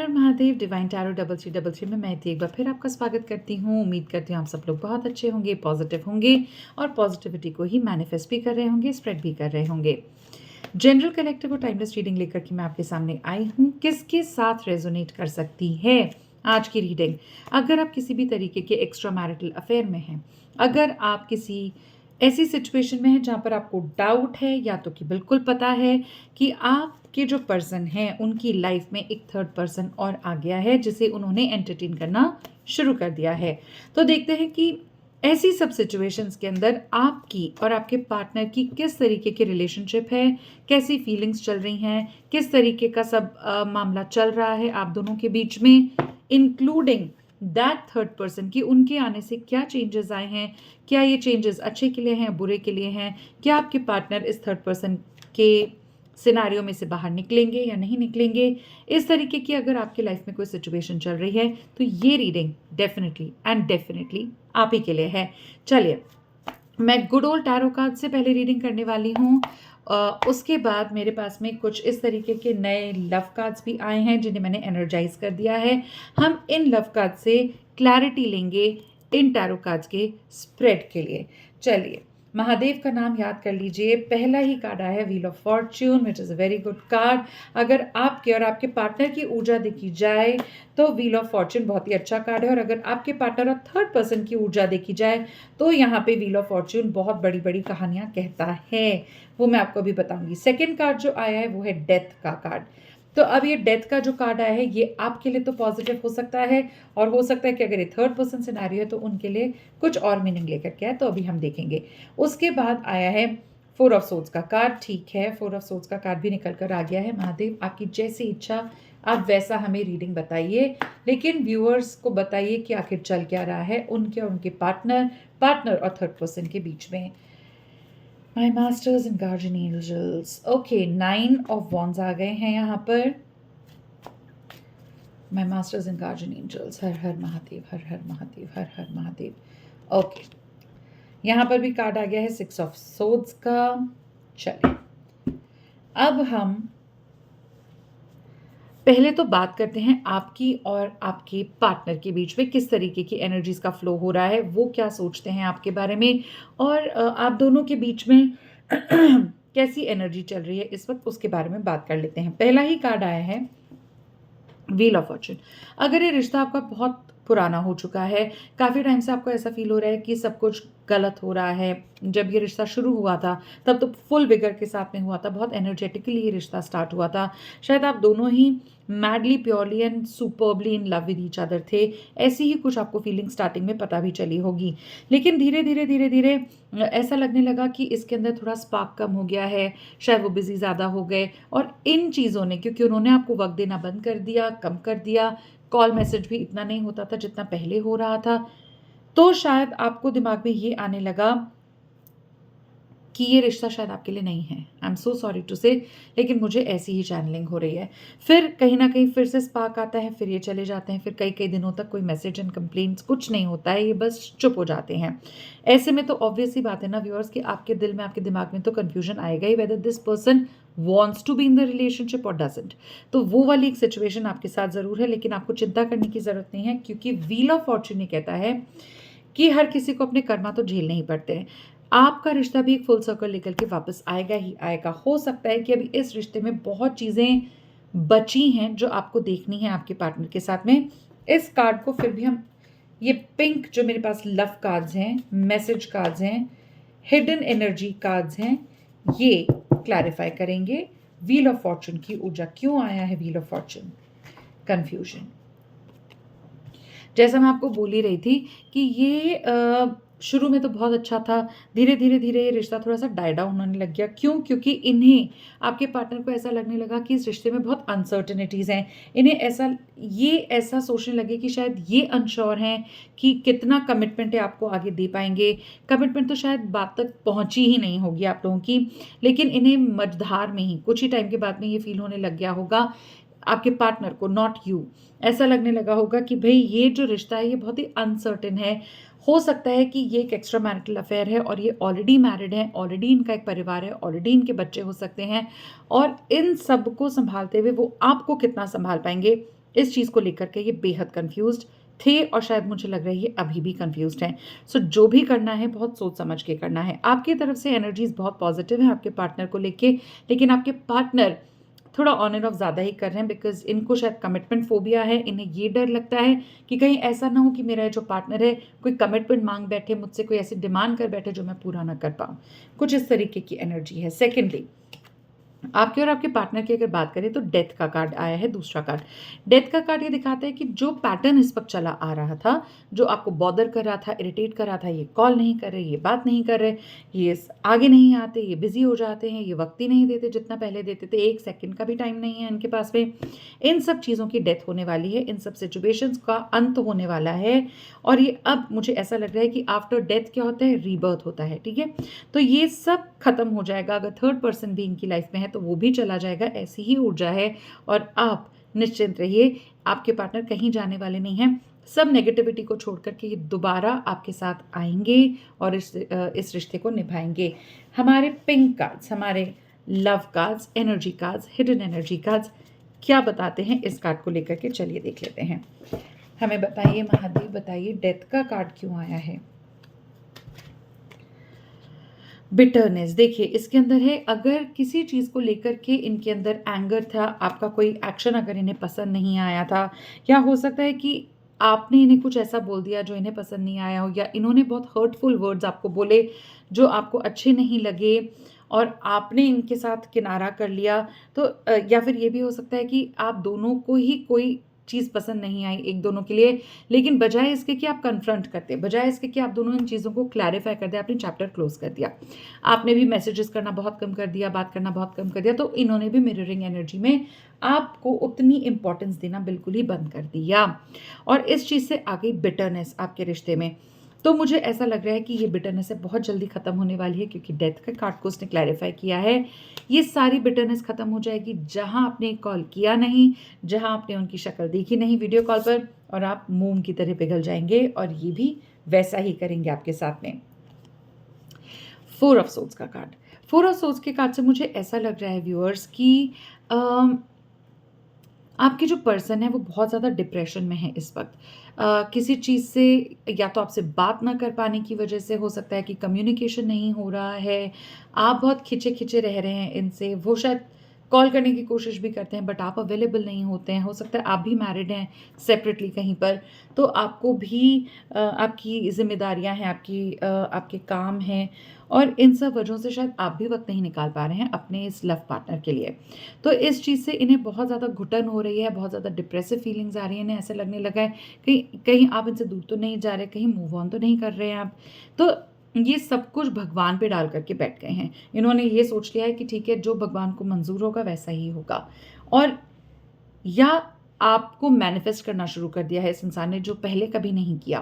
हर Mahadev. Divine tarot double three में मैं एक बार फिर आपका स्वागत करती हूँ। उम्मीद करती हूँ आप सब लोग बहुत अच्छे होंगे, पॉजिटिव होंगे और पॉजिटिविटी को ही मैनिफेस्ट भी कर रहे होंगे, स्प्रेड भी कर रहे होंगे। जनरल कलेक्टिव और टाइमलेस रीडिंग लेकर के मैं आपके सामने आई हूँ। किसके साथ रेजोनेट कर सकती है आज की रीडिंग? अगर आप किसी भी तरीके के एक्स्ट्रा मैरिटल अफेयर में हैं, अगर आप किसी ऐसी सिचुएशन में हैं जहाँ पर आपको डाउट है या तो कि बिल्कुल पता है कि आपके जो पर्सन हैं उनकी लाइफ में एक थर्ड पर्सन और आ गया है जिसे उन्होंने एंटरटेन करना शुरू कर दिया है, तो देखते हैं कि ऐसी सब सिचुएशंस के अंदर आपकी और आपके पार्टनर की किस तरीके की रिलेशनशिप है, कैसी फीलिंग्स चल रही हैं, किस तरीके का सब मामला चल रहा है आप दोनों के बीच में, इंक्लूडिंग दैट थर्ड पर्सन की उनके आने से क्या चेंजेस आए हैं, क्या ये चेंजेस अच्छे के लिए हैं, बुरे के लिए हैं, क्या आपके पार्टनर इस थर्ड पर्सन के सिनारियों में से बाहर निकलेंगे या नहीं निकलेंगे। इस तरीके की अगर आपकी लाइफ में कोई सिचुएशन चल रही है तो ये रीडिंग डेफिनेटली आप ही के लिए है। चलिए, मैं गुड ओल्ड टैरो कार्ड से पहले रीडिंग करने वाली हूँ। उसके बाद मेरे पास में कुछ इस तरीके के नए लव कार्ड्स भी आए हैं जिन्हें मैंने एनर्जाइज कर दिया है। हम इन लव कार्ड से क्लैरिटी लेंगे इन टैरो कार्ड्स के स्प्रेड के लिए। चलिए, महादेव का नाम याद कर लीजिए। पहला ही कार्ड आया है wheel of Fortune, which is a very good card. अगर आपके और आपके पार्टनर की ऊर्जा देखी जाए तो व्हील ऑफ फॉर्च्यून बहुत ही अच्छा कार्ड है, और अगर आपके पार्टनर और थर्ड पर्सन की ऊर्जा देखी जाए तो यहाँ पे व्हील ऑफ फॉर्च्यून बहुत बड़ी बड़ी कहानियाँ कहता है, वो मैं आपको अभी बताऊंगी। सेकेंड कार्ड जो आया है वो है डेथ का कार्ड। तो अब ये डेथ का जो कार्ड आया है ये आपके लिए तो पॉजिटिव हो सकता है, और हो सकता है कि अगर ये थर्ड पर्सन सिनेरियो है तो उनके लिए कुछ और मीनिंग लेकर के आए, तो अभी हम देखेंगे। उसके बाद आया है फोर ऑफ सोर्ड्स का कार्ड। ठीक है, फोर ऑफ सोर्ड्स का कार्ड भी निकल कर आ गया है। महादेव, आपकी जैसी इच्छा आप वैसा हमें रीडिंग बताइए, लेकिन व्यूअर्स को बताइए कि आखिर चल क्या रहा है उनके और उनके पार्टनर और थर्ड पर्सन के बीच में। My masters and guardian angels. Okay, 9 of wands आ गए हैं यहाँ पर। My masters and guardian angels. Her her Mahadev, her her Mahadev, her her Mahadev. Okay, यहाँ पर भी कार्ड आ गया है 6 ऑफ सोर्ड्स का। चलिए, अब हम पहले तो बात करते हैं आपकी और आपके पार्टनर के बीच में किस तरीके की एनर्जीज का फ्लो हो रहा है, वो क्या सोचते हैं आपके बारे में, और आप दोनों के बीच में कैसी एनर्जी चल रही है इस वक्त, उसके बारे में बात कर लेते हैं। पहला ही कार्ड आया है व्हील ऑफ फॉर्च्यून। अगर ये रिश्ता आपका बहुत पुराना हो चुका है, काफ़ी टाइम से आपको ऐसा फील हो रहा है कि सब कुछ गलत हो रहा है, जब ये रिश्ता शुरू हुआ था तब तो फुल विगर के साथ में हुआ था, बहुत एनर्जेटिकली ये रिश्ता स्टार्ट हुआ था, शायद आप दोनों ही madly purely and superbly in love with each other थे, ऐसी ही कुछ आपको फीलिंग स्टार्टिंग में पता भी चली होगी। लेकिन धीरे धीरे ऐसा लगने लगा कि इसके अंदर थोड़ा स्पार्क कम हो गया है, शायद वो बिजी ज़्यादा हो गए, और इन चीज़ों ने, क्योंकि उन्होंने आपको वक्त देना बंद कर दिया, कम कर दिया, कॉल मैसेज भी इतना नहीं होता था जितना पहले हो रहा था, तो शायद आपको दिमाग में ये आने लगा कि ये रिश्ता शायद आपके लिए नहीं है। I am so sorry to say, लेकिन मुझे ऐसी ही चैनलिंग हो रही है। फिर कहीं ना कहीं फिर से स्पार्क आता है, फिर ये चले जाते हैं, फिर कई कई दिनों तक कोई मैसेज एंड कंप्लेंट्स कुछ नहीं होता है, ये बस चुप हो जाते हैं। ऐसे में तो ऑब्वियस ही बात है ना व्यूअर्स कि आपके दिल में, आपके दिमाग में तो कन्फ्यूजन आएगा ही, whether this person wants to be in the relationship और डजंट। तो वो वाली एक सिचुएशन आपके साथ ज़रूर है, लेकिन आपको चिंता करने की ज़रूरत नहीं है, क्योंकि व्हील ऑफ फॉर्च्यून कहता है कि हर किसी को अपने कर्मा तो झेलने ही पड़ते हैं। आपका रिश्ता भी एक फुल सर्कल लेकर के वापस आएगा ही आएगा। हो सकता है कि अभी इस रिश्ते में बहुत चीज़ें बची हैं जो आपको देखनी है आपके पार्टनर के साथ में। इस कार्ड को फिर भी हम, ये पिंक जो मेरे पास लव कार्ड्स हैं, मैसेज कार्ड्स हैं, हिडन एनर्जी कार्ड्स हैं, ये क्लैरिफाई करेंगे। व्हील ऑफ फॉर्च्यून की ऊर्जा क्यों आया है? Wheel of Fortune, confusion. जैसा मैं आपको बोल ही रही थी कि ये शुरू में तो बहुत अच्छा था, धीरे धीरे ये रिश्ता थोड़ा सा डाई डाउन होने लग गया। क्यों? क्योंकि इन्हें, आपके पार्टनर को ऐसा लगने लगा कि इस रिश्ते में बहुत अनसर्टेनिटीज़ हैं। इन्हें ऐसा सोचने लगे कि शायद ये अनश्योर हैं कि कितना कमिटमेंट है आपको आगे दे पाएंगे। कमिटमेंट तो शायद बात तक पहुंची ही नहीं होगी आप लोगों की, लेकिन इन्हें मझधार में ही कुछ ही टाइम के बाद में ये फील होने लग गया होगा आपके पार्टनर को, नॉट यू। ऐसा लगने लगा होगा कि भाई ये जो रिश्ता है ये बहुत ही अनसर्टेन है। हो सकता है कि ये एक एक्स्ट्रा मैरिटल अफेयर है और ये ऑलरेडी मैरिड है, ऑलरेडी इनका एक परिवार है, ऑलरेडी इनके बच्चे हो सकते हैं, और इन सब को संभालते हुए वो आपको कितना संभाल पाएंगे इस चीज़ को लेकर के ये बेहद कंफ्यूज्ड थे और शायद मुझे लग रहा है ये अभी भी कंफ्यूज्ड हैं। सो जो भी करना है बहुत सोच समझ के करना है। आपकी तरफ से एनर्जीज बहुत पॉजिटिव हैं आपके पार्टनर को लेके, लेकिन आपके पार्टनर थोड़ा ऑन एंड ऑफ ज़्यादा ही कर रहे हैं बिकॉज इनको शायद कमिटमेंट फोबिया है। इन्हें ये डर लगता है कि कहीं ऐसा ना हो कि मेरा जो पार्टनर है कोई कमिटमेंट मांग बैठे मुझसे, कोई ऐसी डिमांड कर बैठे जो मैं पूरा ना कर पाऊँ। कुछ इस तरीके की एनर्जी है। सेकेंडली, आपके और आपके पार्टनर की अगर बात करें तो डेथ का कार्ड आया है, दूसरा कार्ड। डेथ का कार्ड ये दिखाता है कि जो पैटर्न इस वक्त चला आ रहा था, जो आपको बॉदर कर रहा था, इरिटेट कर रहा था, ये कॉल नहीं कर रहे, ये बात नहीं कर रहे, ये आगे नहीं आते, ये बिजी हो जाते हैं, ये वक्त ही नहीं देते जितना पहले देते थे, 1 सेकंड का भी टाइम नहीं है इनके पास में, इन सब चीज़ों की डेथ होने वाली है, इन सब सिचुएशंस का अंत होने वाला है। और ये अब मुझे ऐसा लग रहा है कि आफ्टर डेथ क्या होता है, रीबर्थ होता है। ठीक है, तो ये सब खत्म हो जाएगा। अगर थर्ड पर्सन भी इनकी लाइफ में है तो वो भी चला जाएगा। ऐसी ही ऊर्जा है और आप निश्चिंत रहिए, आपके पार्टनर कहीं जाने वाले नहीं हैं। सब नेगेटिविटी को छोड़ करके ये दोबारा आपके साथ आएंगे और इस रिश्ते को निभाएंगे। हमारे पिंक कार्ड्स, हमारे love cards, energy cards, hidden energy cards क्या बताते हैं इस कार्ड को लेकर के, चलिए देख लेते हैं। हमें बताइए महादेव, बताइए डेथ का कार्ड क्यों आया है। बिटरनेस, देखिए इसके अंदर है, अगर किसी चीज़ को लेकर के इनके अंदर एंगर था, आपका कोई एक्शन अगर इन्हें पसंद नहीं आया था, या हो सकता है कि आपने इन्हें कुछ ऐसा बोल दिया जो इन्हें पसंद नहीं आया हो, या इन्होंने बहुत हर्टफुल वर्ड्स आपको बोले जो आपको अच्छे नहीं लगे और आपने इनके साथ किनारा कर लिया, तो या फिर ये भी हो सकता है कि आप दोनों को ही कोई चीज़ पसंद नहीं आई एक दोनों के लिए, लेकिन बजाय इसके कि आप कन्फ्रंट करते, बजाय इसके कि आप दोनों इन चीज़ों को क्लैरिफाई कर दे, आपने चैप्टर क्लोज कर दिया। आपने भी मैसेजेस करना बहुत कम कर दिया, बात करना बहुत कम कर दिया, तो इन्होंने भी मिररिंग एनर्जी में आपको उतनी इंपॉर्टेंस देना बिल्कुल ही बंद कर दिया और इस चीज़ से आ गई बिटरनेस आपके रिश्ते में। तो मुझे ऐसा लग रहा है कि ये बिटरनेस है बहुत जल्दी ख़त्म होने वाली है, क्योंकि डेथ के कार्ड को उसने क्लैरिफाई किया है। ये सारी बिटरनेस ख़त्म हो जाएगी जहां आपने कॉल किया नहीं, जहां आपने उनकी शक्ल देखी नहीं वीडियो कॉल पर, और आप मोम की तरह पिघल जाएंगे और ये भी वैसा ही करेंगे आपके साथ में। 4 ऑफ सोर्ड्स का कार्ड, 4 ऑफ सोर्ड्स के कार्ड से मुझे ऐसा लग रहा है व्यूअर्स कि आपकी जो पर्सन है वो बहुत ज़्यादा डिप्रेशन में है इस वक्त। किसी चीज़ से, या तो आपसे बात ना कर पाने की वजह से हो सकता है कि कम्युनिकेशन नहीं हो रहा है, आप बहुत खिंचे खिंचे रह रहे हैं इनसे, वो शायद कॉल करने की कोशिश भी करते हैं बट आप अवेलेबल नहीं होते हैं। हो सकता है आप भी मैरिड हैं सेपरेटली कहीं पर, तो आपको भी आपकी जिम्मेदारियां हैं, आपके काम हैं, और इन सब वजहों से शायद आप भी वक्त नहीं निकाल पा रहे हैं अपने इस लव पार्टनर के लिए। तो इस चीज़ से इन्हें बहुत ज़्यादा घुटन हो रही है, बहुत ज़्यादा डिप्रेसिव फीलिंग्स आ रही हैं, इन्हें ऐसे लगने लगा है कहीं कहीं आप इनसे दूर तो नहीं जा रहे, कहीं मूव ऑन तो नहीं कर रहे हैं आप। तो ये सब कुछ भगवान पे डाल करके बैठ गए हैं। इन्होंने ये सोच लिया है कि ठीक है, जो भगवान को मंजूर होगा वैसा ही होगा, और या आपको मैनिफेस्ट करना शुरू कर दिया है इस इंसान ने जो पहले कभी नहीं किया।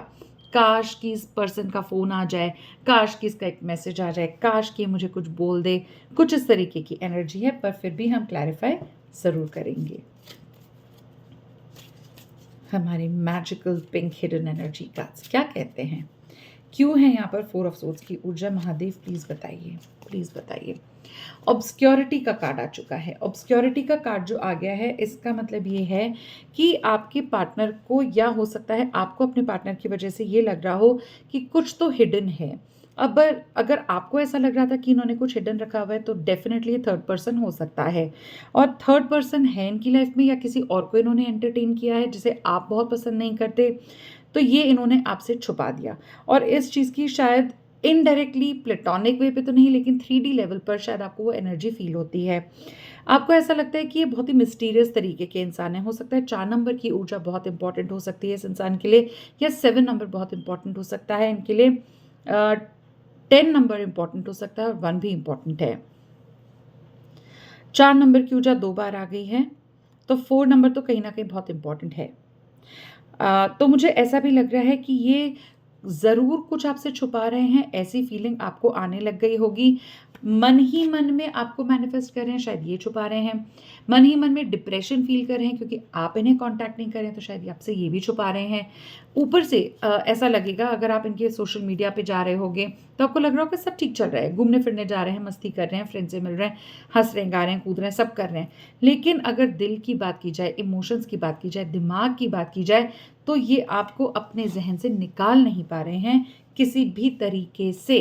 काश कि इस पर्सन का फ़ोन आ जाए, काश कि इसका एक मैसेज आ जाए, काश कि मुझे कुछ बोल दे, कुछ इस तरीके की एनर्जी है, पर फिर भी हम क्लैरिफाई ज़रूर करेंगे। हमारी magical pink hidden energy cards क्या कहते हैं, क्यों है यहाँ पर 4 ऑफ सोर्ड्स की ऊर्जा, महादेव प्लीज़ बताइए, प्लीज़ बताइए। ऑब्सक्योरिटी का कार्ड आ चुका है। ऑब्सक्योरिटी का कार्ड जो आ गया है, इसका मतलब ये है कि आपके पार्टनर को, या हो सकता है आपको अपने पार्टनर की वजह से ये लग रहा हो कि कुछ तो हिडन है। अब अगर आपको ऐसा लग रहा था कि इन्होंने कुछ हिडन रखा हुआ है, तो डेफिनेटली थर्ड पर्सन हो सकता है, और थर्ड पर्सन है इनकी लाइफ में, या किसी और को इन्होंने एंटरटेन किया है जिसे आप बहुत पसंद नहीं करते, तो ये इन्होंने आपसे छुपा दिया। और इस चीज़ की शायद इनडायरेक्टली प्लेटोनिक वे पे तो नहीं, लेकिन 3D लेवल पर शायद आपको वो एनर्जी फील होती है। आपको ऐसा लगता है कि ये बहुत ही मिस्टीरियस तरीके के इंसान है। हो सकता है 4 नंबर की ऊर्जा बहुत इंपॉर्टेंट हो सकती है इस इंसान के लिए, या 7 नंबर बहुत इंपॉर्टेंट हो सकता है इनके लिए, 10 नंबर इंपॉर्टेंट हो सकता है, और 1 भी इंपॉर्टेंट है। 4 नंबर की ऊर्जा 2 बार आ गई है, तो 4 नंबर तो कहीं ना कहीं बहुत इंपॉर्टेंट है। तो मुझे ऐसा भी लग रहा है कि ये ज़रूर कुछ आपसे छुपा रहे हैं, ऐसी फीलिंग आपको आने लग गई होगी। मन ही मन में आपको मैनिफेस्ट कर रहे हैं, शायद ये छुपा रहे हैं। मन ही मन में डिप्रेशन फील कर रहे हैं क्योंकि आप इन्हें कांटेक्ट नहीं कर रहे हैं, तो शायद ये आपसे ये भी छुपा रहे हैं। ऊपर से ऐसा लगेगा अगर आप इनके सोशल मीडिया पे जा रहे होगे तो आपको लग रहा होगा सब ठीक चल रहा है, घूमने फिरने जा रहे हैं, मस्ती कर रहे हैं, फ्रेंड से मिल रहे हैं, हंस रहे हैं, गा रहे हैं, कूद रहे हैं, सब कर रहे हैं। लेकिन अगर दिल की बात की जाए, इमोशंस की बात की जाए, दिमाग की बात की जाए, तो ये आपको अपने जहन से निकाल नहीं पा रहे हैं किसी भी तरीके से,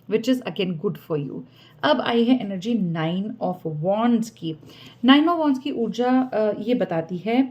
which is again good for you. अब आई है एनर्जी 9 ऑफ वॉन्ड्स की। 9 ऑफ वॉन्ड्स की ऊर्जा ये बताती है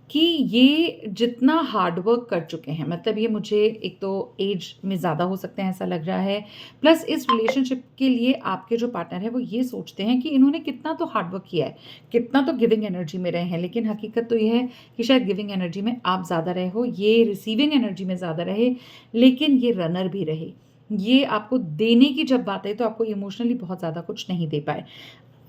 कि ये जितना हार्ड वर्क कर चुके हैं, मतलब ये मुझे एक तो एज में ज़्यादा हो सकते हैं ऐसा लग रहा है, प्लस इस रिलेशनशिप के लिए आपके जो पार्टनर है वो ये सोचते हैं कि इन्होंने कितना तो हार्ड वर्क किया है, कितना तो गिविंग एनर्जी में रहे हैं, लेकिन हकीकत तो ये है कि शायद गिविंग एनर्जी में आप ज़्यादा रहे हो, ये रिसीविंग एनर्जी में ज़्यादा रहे, लेकिन ये रनर भी रहे। ये आपको देने की जब बात है तो आपको इमोशनली बहुत ज़्यादा कुछ नहीं दे पाए,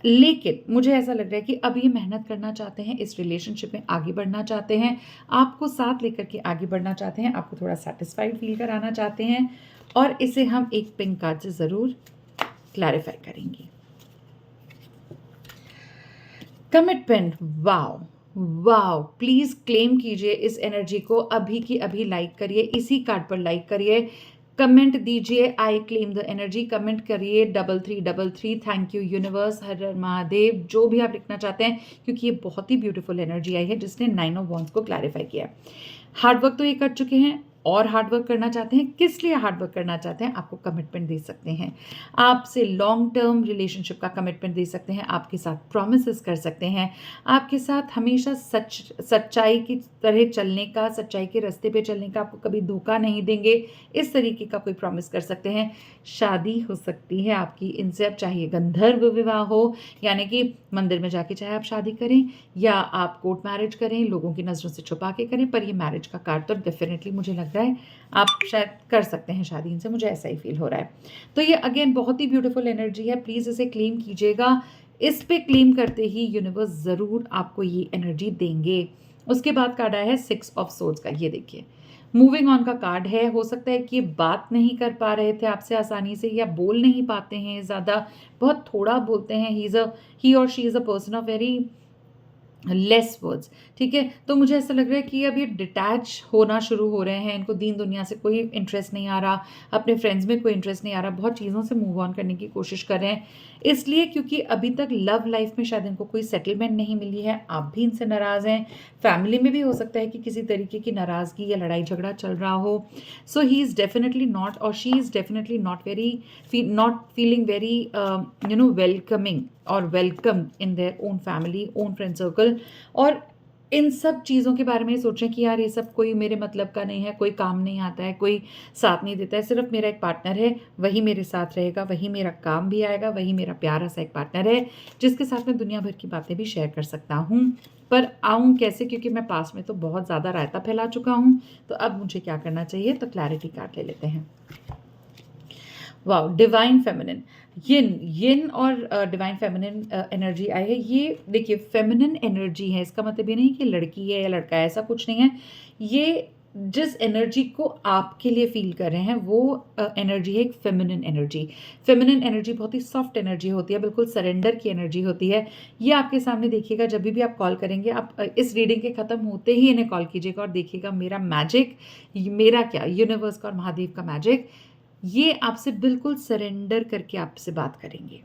लेकिन मुझे ऐसा लग रहा है कि अब ये मेहनत करना चाहते हैं, इस रिलेशनशिप में आगे बढ़ना चाहते हैं, आपको साथ लेकर के आगे बढ़ना चाहते हैं, आपको थोड़ा सेटिस्फाइड फील कराना चाहते हैं, और इसे हम एक पिंक कार्ड से ज़रूर क्लैरिफाई करेंगे। Commitment, wow wow, please claim कीजिए इस एनर्जी को, अभी की अभी लाइक करिए, इसी कार्ड पर लाइक करिए, कमेंट दीजिए I claim the energy, comment करिए 3333, थैंक यू यूनिवर्स, हर हर महादेव, जो भी आप लिखना चाहते हैं, क्योंकि ये बहुत ही ब्यूटीफुल एनर्जी आई है जिसने 9 ऑफ वॉन्ड्स को क्लैरिफाई किया। हार्डवर्क तो ये कर चुके हैं और हार्डवर्क करना चाहते हैं, किस लिए हार्डवर्क करना चाहते हैं, आपको कमिटमेंट दे सकते हैं, आपसे लॉन्ग टर्म रिलेशनशिप का कमिटमेंट दे सकते हैं, आपके साथ प्रॉमिसेस कर सकते हैं, आपके साथ हमेशा सच्चाई की तरह चलने का, सच्चाई के रास्ते पे चलने का, आपको कभी धोखा नहीं देंगे, इस तरीके का कोई प्रॉमिस कर सकते हैं। शादी हो सकती है आपकी इनसे, अब चाहिए गंधर्व विवाह हो, यानी कि मंदिर में जाके चाहे आप शादी करें या आप कोर्ट मैरिज करें, लोगों की नज़रों से छुपा के करें, पर ये मैरिज का कार्ड तो डेफिनेटली मुझे लग रहा है आप शायद कर सकते हैं शादी इनसे, मुझे ऐसा ही फील हो रहा है। तो ये अगेन बहुत ही ब्यूटीफुल एनर्जी है, प्लीज़ इसे क्लेम कीजिएगा। इस पे क्लेम करते ही यूनिवर्स ज़रूर आपको ये एनर्जी देंगे। उसके बाद कार्ड आया है 6 ऑफ सोर्ड्स का, ये देखिए मूविंग ऑन का कार्ड है। हो सकता है कि बात नहीं कर पा रहे थे आपसे आसानी से, या बोल नहीं पाते हैं ज़्यादा, बहुत थोड़ा बोलते हैं, ही और she is a person of very less voids, ठीक है। तो मुझे ऐसा लग रहा है कि अब ये डिटैच होना शुरू हो रहे हैं, इनको दीन दुनिया से कोई इंटरेस्ट नहीं आ रहा, अपने फ्रेंड्स में कोई इंटरेस्ट नहीं आ रहा, बहुत चीज़ों से मूव ऑन करने की कोशिश कर रहे हैं, इसलिए क्योंकि अभी तक लव लाइफ में शायद इनको कोई सेटलमेंट नहीं मिली है, आप भी इनसे नाराज़ हैं, फैमिली में भी हो सकता है कि किसी तरीके की नाराज़गी या लड़ाई झगड़ा चल रहा हो। So he is definitely not, और she is definitely not feeling very welcoming और welcome in their own family, own friend circle, और इन सब चीज़ों के बारे में सोचें कि यार ये सब कोई मेरे मतलब का नहीं है, कोई काम नहीं आता है, कोई साथ नहीं देता है, सिर्फ मेरा एक पार्टनर है, वही मेरे साथ रहेगा, वही मेरा काम भी आएगा, वही मेरा प्यारा सा एक पार्टनर है जिसके साथ मैं दुनिया भर की बातें भी शेयर कर सकता हूँ। पर आऊँ कैसे, क्योंकि मैं पास में तो बहुत ज़्यादा रायता फैला चुका हूँ, तो अब मुझे क्या करना चाहिए, तो क्लैरिटी कार्ड ले लेते हैं। वाओ, डिवाइन फेमिनिन, यिन और डिवाइन फेमिनिन एनर्जी आई है। ये देखिए फेमिनिन एनर्जी है, इसका मतलब ये नहीं कि लड़की है या लड़का है, ऐसा कुछ नहीं है। ये जिस एनर्जी को आपके लिए फील कर रहे हैं वो एनर्जी है एक फेमिनिन एनर्जी। फेमिनिन एनर्जी बहुत ही सॉफ्ट एनर्जी होती है, बिल्कुल सरेंडर की एनर्जी होती है। ये आपके सामने देखिएगा, जब भी आप कॉल करेंगे, आप इस रीडिंग के ख़त्म होते ही इन्हें कॉल कीजिएगा और देखिएगा मेरा मैजिक, मेरा क्या, यूनिवर्स का और महादेव का मैजिक, ये आपसे बिल्कुल सरेंडर करके आपसे बात करेंगे।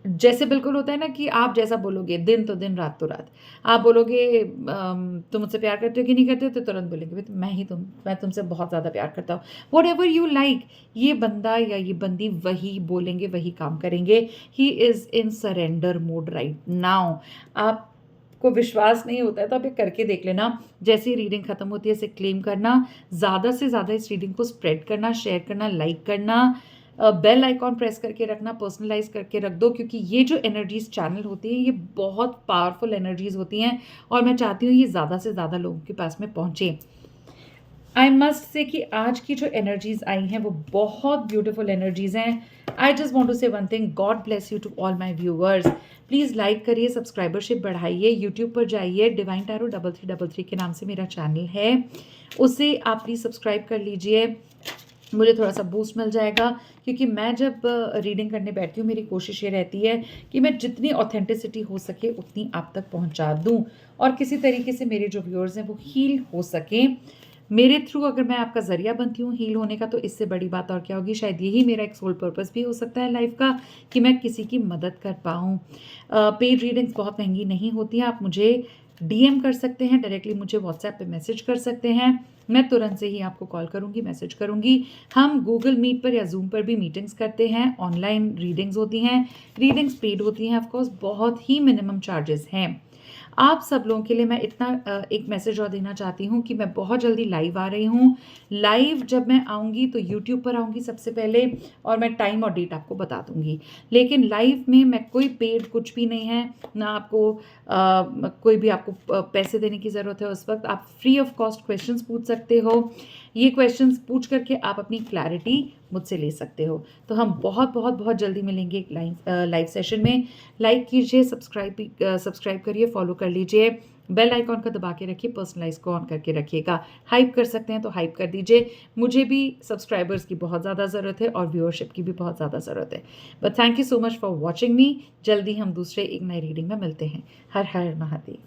जैसे बिल्कुल होता है ना कि आप जैसा बोलोगे, दिन तो दिन, रात तो रात। आप बोलोगे तुम मुझसे प्यार करते हो कि नहीं करते हो, तो तुरंत बोलेंगे भाई मैं तुमसे बहुत ज़्यादा प्यार करता हूँ, वॉट एवर यू लाइक। ये बंदा या ये बंदी वही बोलेंगे, वही काम करेंगे। He is in surrender mode right now. आप को विश्वास नहीं होता है तो आप ये करके देख लेना। जैसे ही रीडिंग खत्म होती है इसे क्लेम करना, ज़्यादा से ज़्यादा इस रीडिंग को स्प्रेड करना, शेयर करना, लाइक करना, बेल आइकॉन प्रेस करके रखना, पर्सनलाइज करके रख दो, क्योंकि ये जो एनर्जीज चैनल होती हैं ये बहुत पावरफुल एनर्जीज होती हैं और मैं चाहती हूँ ये ज़्यादा से ज़्यादा लोगों के पास में पहुँचे। आई मस्ट से कि आज की जो एनर्जीज आई हैं वो बहुत ब्यूटीफुल एनर्जीज हैं। I just want to say one thing, God bless you to all my viewers. Please like करिए, सब्सक्राइबरशिप बढ़ाइए, यूट्यूब पर जाइए, डिवाइन टैरो 3333 के नाम से मेरा चैनल है, उसे आप प्लीज़ सब्सक्राइब कर लीजिए। मुझे थोड़ा-सा बूस्ट मिल जाएगा, क्योंकि मैं जब रीडिंग करने बैठती हूँ, मेरी कोशिश ये रहती है कि मैं जितनी ऑथेंटिसिटी हो सके उतनी आप तक पहुँचा दूँ और किसी तरीके से मेरे जो व्यूअर्स हैं वो हील हो सकें। मेरे थ्रू अगर मैं आपका ज़रिया बनती हूँ हील होने का, तो इससे बड़ी बात और क्या होगी। शायद यही मेरा एक सोल पर्पस भी हो सकता है लाइफ़ का, कि मैं किसी की मदद कर पाऊँ। पेड रीडिंग्स बहुत महँगी नहीं होती हैं। आप मुझे डीएम कर सकते हैं, डायरेक्टली मुझे व्हाट्सएप पे मैसेज कर सकते हैं। मैं तुरंत से ही आपको कॉल करूँगी, मैसेज करूँगी। हम गूगल मीट पर या ज़ूम पर भी मीटिंग्स करते हैं, ऑनलाइन रीडिंग्स होती हैं, रीडिंग्स पेड होती हैं ऑफ़ कोर्स, बहुत ही मिनिमम चार्जेस हैं। आप सब लोगों के लिए मैं इतना एक मैसेज और देना चाहती हूँ कि मैं बहुत जल्दी लाइव आ रही हूँ। लाइव जब मैं आऊँगी तो यूट्यूब पर आऊँगी सबसे पहले, और मैं टाइम और डेट आपको बता दूँगी। लेकिन लाइव में मैं कोई पेड कुछ भी नहीं है, ना आपको कोई भी आपको पैसे देने की ज़रूरत है उस वक़्त। आप फ्री ऑफ कॉस्ट क्वेश्चंस पूछ सकते हो। ये क्वेश्चंस पूछ कर के आप अपनी क्लैरिटी मुझसे ले सकते हो। तो हम बहुत जल्दी मिलेंगे एक लाइव सेशन में। लाइक कीजिए, सब्सक्राइब करिए, फॉलो कर लीजिए, बेल आइकॉन का दबा के रखिए, पर्सनलाइज को ऑन करके रखिएगा। हाइप कर सकते हैं तो हाइप कर दीजिए। मुझे भी सब्सक्राइबर्स की बहुत ज़्यादा ज़रूरत है और व्यूअरशिप की भी बहुत ज़्यादा ज़रूरत है। But thank you so much for watching मी। जल्दी हम दूसरे एक नए रीडिंग में मिलते हैं। हर हर महादेव।